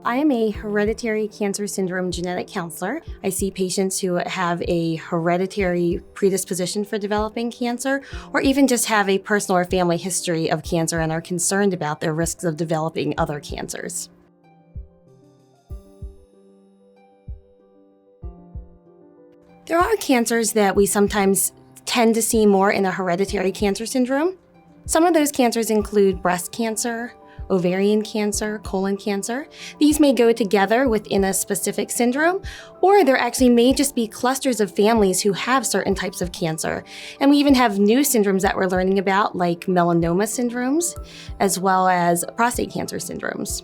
I am a hereditary cancer syndrome genetic counselor. I see patients who have a hereditary predisposition for developing cancer, or even just have a personal or family history of cancer and are concerned about their risks of developing other cancers. There are cancers that we sometimes tend to see more in a hereditary cancer syndrome. Some of those cancers include breast cancer, ovarian cancer, colon cancer. These may go together within a specific syndrome, or there actually may just be clusters of families who have certain types of cancer. And we even have new syndromes that we're learning about, like melanoma syndromes, as well as prostate cancer syndromes.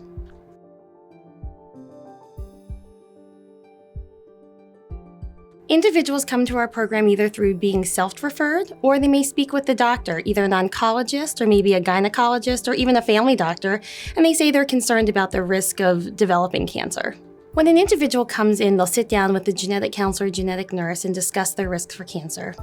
Individuals come to our program either through being self-referred, or they may speak with the doctor, either an oncologist or maybe a gynecologist or even a family doctor, and they say they're concerned about the risk of developing cancer. When an individual comes in, they'll sit down with the genetic counselor, genetic nurse, and discuss their risks for cancer.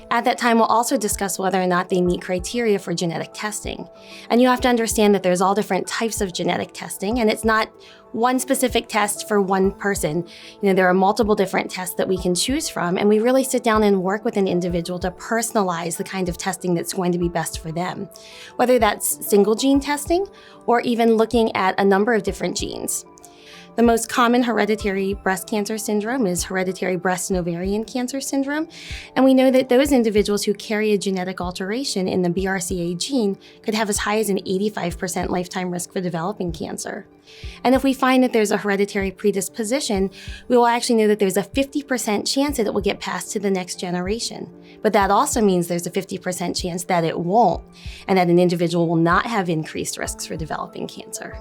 At that time, we'll also discuss whether or not they meet criteria for genetic testing. And you have to understand that there's all different types of genetic testing, and it's not one specific test for one person. There are multiple different tests that we can choose from, and we really sit down and work with an individual to personalize the kind of testing that's going to be best for them, whether that's single gene testing or even looking at a number of different genes. The most common hereditary breast cancer syndrome is hereditary breast and ovarian cancer syndrome, and we know that those individuals who carry a genetic alteration in the BRCA gene could have as high as an 85% lifetime risk for developing cancer. And if we find that there's a hereditary predisposition, we will actually know that there's a 50% chance that it will get passed to the next generation. But that also means there's a 50% chance that it won't, and that an individual will not have increased risks for developing cancer.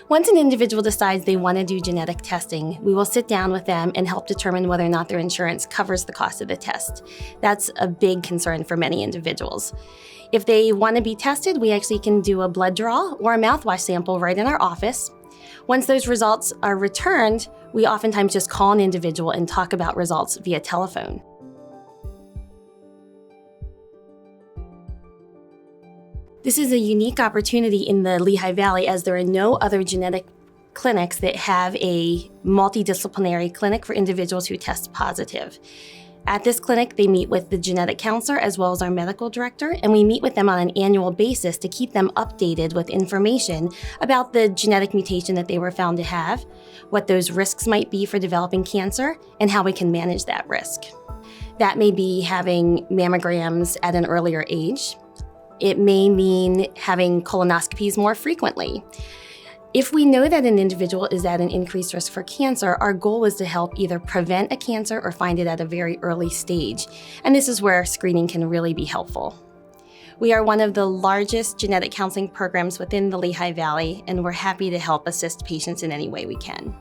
Once an individual decides they want to do genetic testing, we will sit down with them and help determine whether or not their insurance covers the cost of the test. That's a big concern for many individuals. If they want to be tested, we actually can do a blood draw or a mouthwash sample right in our office. Once those results are returned, we oftentimes just call an individual and talk about results via telephone. This is a unique opportunity in the Lehigh Valley, as there are no other genetic clinics that have a multidisciplinary clinic for individuals who test positive. At this clinic, they meet with the genetic counselor as well as our medical director, and we meet with them on an annual basis to keep them updated with information about the genetic mutation that they were found to have, what those risks might be for developing cancer, and how we can manage that risk. That may be having mammograms at an earlier age. It may mean having colonoscopies more frequently. If we know that an individual is at an increased risk for cancer, our goal is to help either prevent a cancer or find it at a very early stage. And this is where screening can really be helpful. We are one of the largest genetic counseling programs within the Lehigh Valley, and we're happy to help assist patients in any way we can.